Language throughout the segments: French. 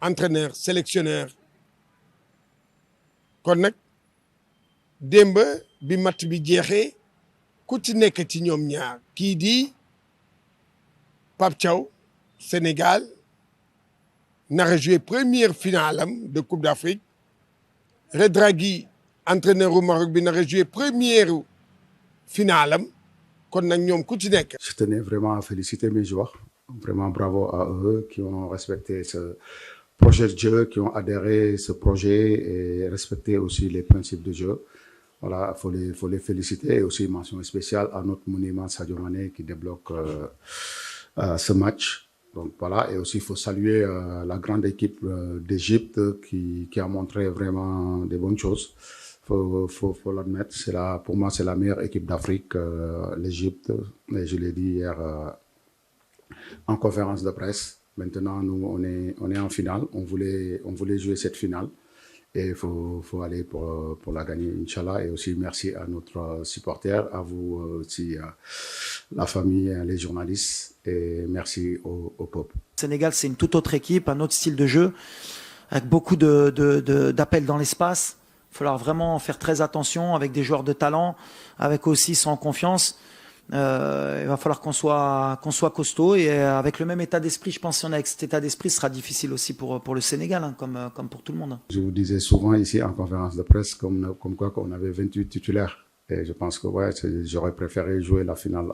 entraîneur sélectionneur kon nag démb bi match bi jeexee ku ci nekk ci ñoom ñaar kii di Pape Thiaw Sénégal nara joué première finale am de Coupe d'Afrique Regragui entraîneur u Maroc bi nara joué première finale am kon nag ñoom ku ci nekk. Je tenais vraiment à féliciter mes joueurs. Vraiment bravo à eux qui ont respecté ce projet de jeu, qui ont adhéré à ce projet et respecté aussi les principes de jeu. Voilà, faut les féliciter et aussi mention spéciale à notre monument Sadio Mané qui débloque ce match. Donc voilà, et aussi il faut saluer la grande équipe d'Égypte qui a montré vraiment des bonnes choses. Faut l'admettre, pour moi c'est la meilleure équipe d'Afrique, l'Égypte. Et je l'ai dit hier en conférence de presse. Maintenant, nous on est en finale. On voulait jouer cette finale. Et il faut aller pour la gagner, Inch'Allah. Et aussi, merci à notre supporter, à vous aussi, la famille, les journalistes. Et merci au peuple. Sénégal, c'est une toute autre équipe, un autre style de jeu, avec beaucoup d'appels dans l'espace. Il va falloir vraiment faire très attention avec des joueurs de talent, avec aussi sans confiance. Il va falloir qu'on soit costaud et avec le même état d'esprit, je pense que si on a avec cet état d'esprit, ce sera difficile aussi pour le Sénégal, hein, comme pour tout le monde. Je vous disais souvent ici en conférence de presse comme quoi qu'on avait 28 titulaires et je pense que ouais, j'aurais préféré jouer la finale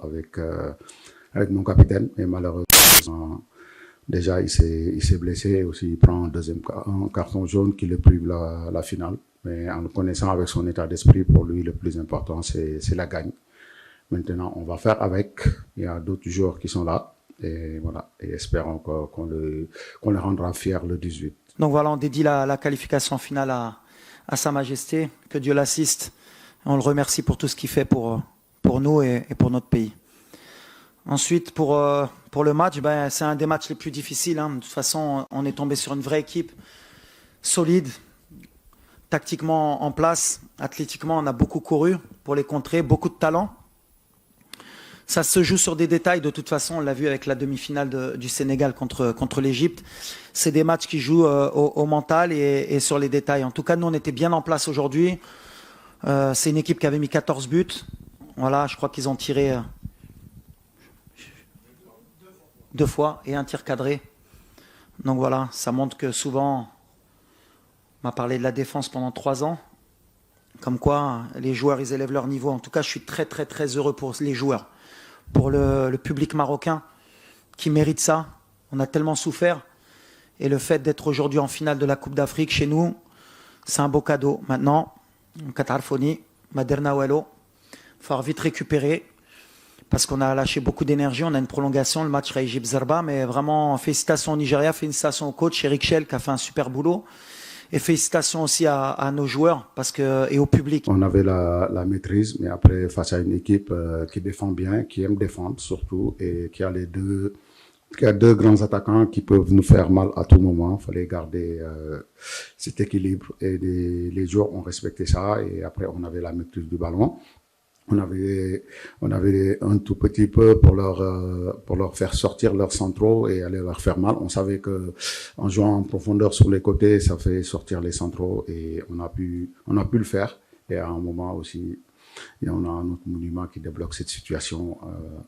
avec mon capitaine et malheureusement déjà il s'est blessé et aussi il prend un carton jaune qui le prive la finale, mais en le connaissant avec son état d'esprit, pour lui le plus important c'est la gagne. Maintenant, on va faire avec. Il y a d'autres joueurs qui sont là. Et voilà. Et espérons qu'on le rendra fier le 18. Donc voilà, on dédie la qualification finale à Sa Majesté. Que Dieu l'assiste. On le remercie pour tout ce qu'il fait pour nous et pour notre pays. Ensuite, pour le match, c'est un des matchs les plus difficiles. Hein. De toute façon, on est tombé sur une vraie équipe solide, tactiquement en place. Athlétiquement, on a beaucoup couru pour les contrer, beaucoup de talent. Ça se joue sur des détails, de toute façon, on l'a vu avec la demi-finale du Sénégal contre l'Égypte. C'est des matchs qui jouent au mental et sur les détails. En tout cas, nous, on était bien en place aujourd'hui. C'est une équipe qui avait mis 14 buts. Voilà, je crois qu'ils ont tiré 2 fois et un tir cadré. Donc voilà, ça montre que souvent, on m'a parlé de la défense pendant 3 ans. Comme quoi, les joueurs, ils élèvent leur niveau. En tout cas, je suis très, très, très heureux pour les joueurs. Pour le public marocain qui mérite ça. On a tellement souffert. Et le fait d'être aujourd'hui en finale de la Coupe d'Afrique chez nous, c'est un beau cadeau. Maintenant, Qatarfoni, Maderna Wello, il va falloir vite récupérer parce qu'on a lâché beaucoup d'énergie. On a une prolongation, le match sera Égypte-Zerba. Mais vraiment, félicitations au Nigeria, félicitations au coach Eric Schell qui a fait un super boulot. Et félicitations aussi à nos joueurs et au public. On avait la maîtrise, mais après, face à une équipe qui défend bien, qui aime défendre surtout, et qui a deux grands attaquants qui peuvent nous faire mal à tout moment. Il fallait garder cet équilibre. Et les joueurs ont respecté ça. Et après, on avait la maîtrise du ballon. On avait un tout petit peu pour leur faire sortir leurs centraux et aller leur faire mal. On savait que en jouant en profondeur sur les côtés, ça fait sortir les centraux et on a pu le faire. Et à un moment aussi, et on a un autre monument qui débloque cette situation,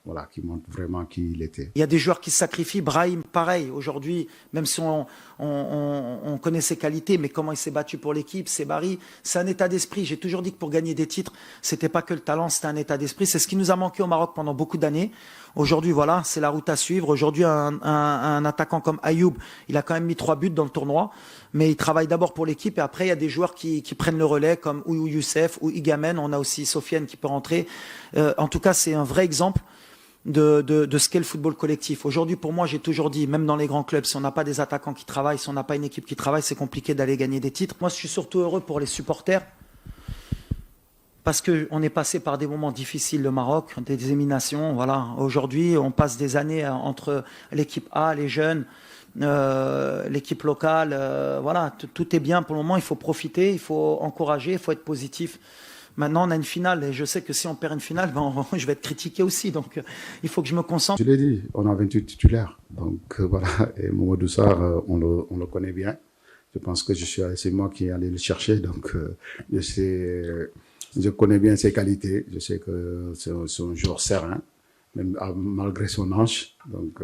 voilà, qui montre vraiment qui il était. Il y a des joueurs qui se sacrifient. Brahim, pareil, aujourd'hui, même si on connaît ses qualités, mais comment il s'est battu pour l'équipe, c'est Barry, c'est un état d'esprit. J'ai toujours dit que pour gagner des titres, c'était pas que le talent, c'était un état d'esprit. C'est ce qui nous a manqué au Maroc pendant beaucoup d'années. Aujourd'hui, voilà, c'est la route à suivre. Aujourd'hui, un attaquant comme Ayoub, il a quand même mis 3 buts dans le tournoi, mais il travaille d'abord pour l'équipe et après, il y a des joueurs qui prennent le relais comme ou Youssef ou Igamen. On a aussi Sofiane qui peut rentrer. En tout cas, c'est un vrai exemple de ce qu'est le football collectif. Aujourd'hui, pour moi, j'ai toujours dit, même dans les grands clubs, si on n'a pas des attaquants qui travaillent, si on n'a pas une équipe qui travaille, c'est compliqué d'aller gagner des titres. Moi, je suis surtout heureux pour les supporters parce qu'on est passé par des moments difficiles, le Maroc, des éliminations. Voilà. Aujourd'hui, on passe des années entre l'équipe A, les jeunes, l'équipe locale. Voilà, tout est bien pour le moment. Il faut profiter, il faut encourager, il faut être positif. Maintenant, on a une finale et je sais que si on perd une finale, je vais être critiqué aussi. Donc, il faut que je me concentre. Je l'ai dit, on a 28 titulaires. Donc, voilà. Et Mamadou Sarr, on le connaît bien. Je pense que c'est moi qui est allé le chercher. Donc, je connais bien ses qualités. Je sais que c'est un joueur serein, même malgré son âge. Donc,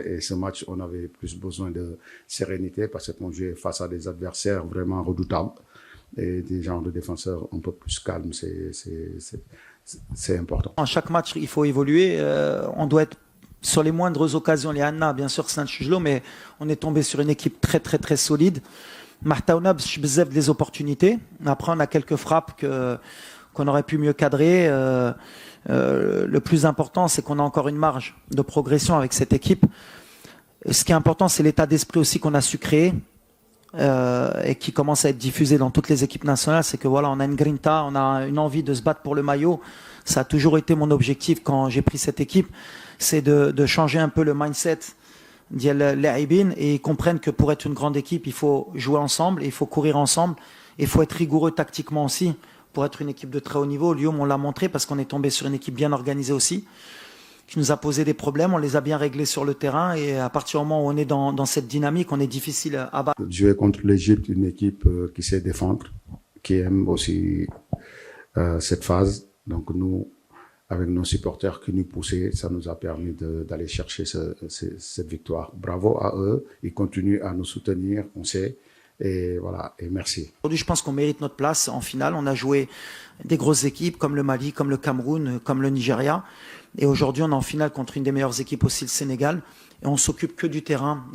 et ce match, on avait plus besoin de sérénité parce qu'on jouait face à des adversaires vraiment redoutables. Et des genres de défenseurs un peu plus calmes, c'est important. À chaque match, il faut évoluer. On doit être sur les moindres occasions. Les Anna, bien sûr, c'est un chujlo, mais on est tombé sur une équipe très, très, très solide. Martaouna, bzef des opportunités. Après, on a quelques frappes qu'on aurait pu mieux cadrer. Le plus important, c'est qu'on a encore une marge de progression avec cette équipe. Ce qui est important, c'est l'état d'esprit aussi qu'on a su créer. Et qui commence à être diffusé dans toutes les équipes nationales, c'est que voilà, on a une grinta, on a une envie de se battre pour le maillot. Ça a toujours été mon objectif quand j'ai pris cette équipe, c'est de changer un peu le mindset d'El Laibin et ils comprennent que pour être une grande équipe, il faut jouer ensemble, il faut courir ensemble, il faut être rigoureux tactiquement aussi pour être une équipe de très haut niveau. Lyon, on l'a montré parce qu'on est tombé sur une équipe bien organisée aussi, qui nous a posé des problèmes, on les a bien réglés sur le terrain et à partir du moment où on est dans cette dynamique, on est difficile à battre. Jouer contre l'Égypte, une équipe qui sait défendre, qui aime aussi cette phase. Donc nous, avec nos supporters qui nous poussaient, ça nous a permis d'aller chercher cette victoire. Bravo à eux, ils continuent à nous soutenir, on sait. Et voilà, et merci. Aujourd'hui, je pense qu'on mérite notre place en finale. On a joué des grosses équipes comme le Mali, comme le Cameroun, comme le Nigeria. Et aujourd'hui, on est en finale contre une des meilleures équipes aussi, le Sénégal. Et on s'occupe que du terrain.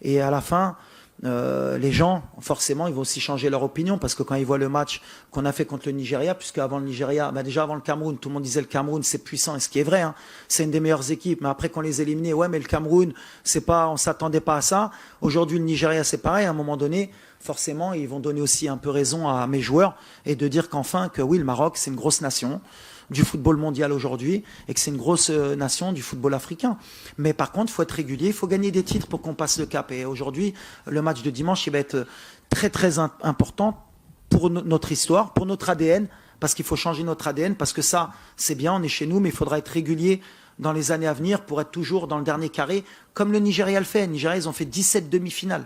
Et à la fin, les gens, forcément, ils vont aussi changer leur opinion parce que quand ils voient le match qu'on a fait contre le Nigeria, puisque avant le Nigeria, déjà avant le Cameroun, tout le monde disait le Cameroun c'est puissant, et ce qui est vrai, hein, c'est une des meilleures équipes. Mais après qu'on les éliminait, ouais, mais le Cameroun, c'est pas, on s'attendait pas à ça. Aujourd'hui, le Nigeria, c'est pareil. À un moment donné, forcément, ils vont donner aussi un peu raison à mes joueurs et de dire qu'enfin, que oui, le Maroc, c'est une grosse nation du football mondial aujourd'hui et que c'est une grosse nation du football africain. Mais par contre, il faut être régulier, il faut gagner des titres pour qu'on passe le cap. Et aujourd'hui, le match de dimanche, il va être très très important pour notre histoire, pour notre ADN, parce qu'il faut changer notre ADN, parce que ça, c'est bien, on est chez nous, mais il faudra être régulier dans les années à venir pour être toujours dans le dernier carré, comme le Nigeria le fait. Le Nigeria, ils ont fait 17 demi-finales.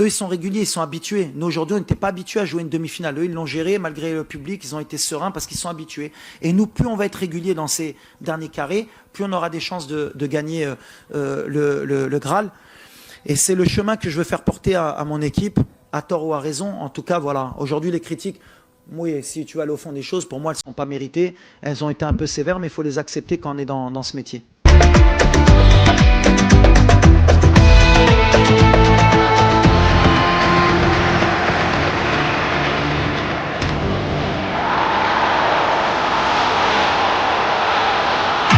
Eux, ils sont réguliers, ils sont habitués. Nous, aujourd'hui, on n'était pas habitués à jouer une demi-finale. Eux, ils l'ont géré malgré le public. Ils ont été sereins parce qu'ils sont habitués. Et nous, plus on va être réguliers dans ces derniers carrés, plus on aura des chances de gagner le Graal. Et c'est le chemin que je veux faire porter à mon équipe, à tort ou à raison. En tout cas, voilà. Aujourd'hui, les critiques, oui, si tu vas aller au fond des choses, pour moi, elles ne sont pas méritées. Elles ont été un peu sévères, mais il faut les accepter quand on est dans ce métier.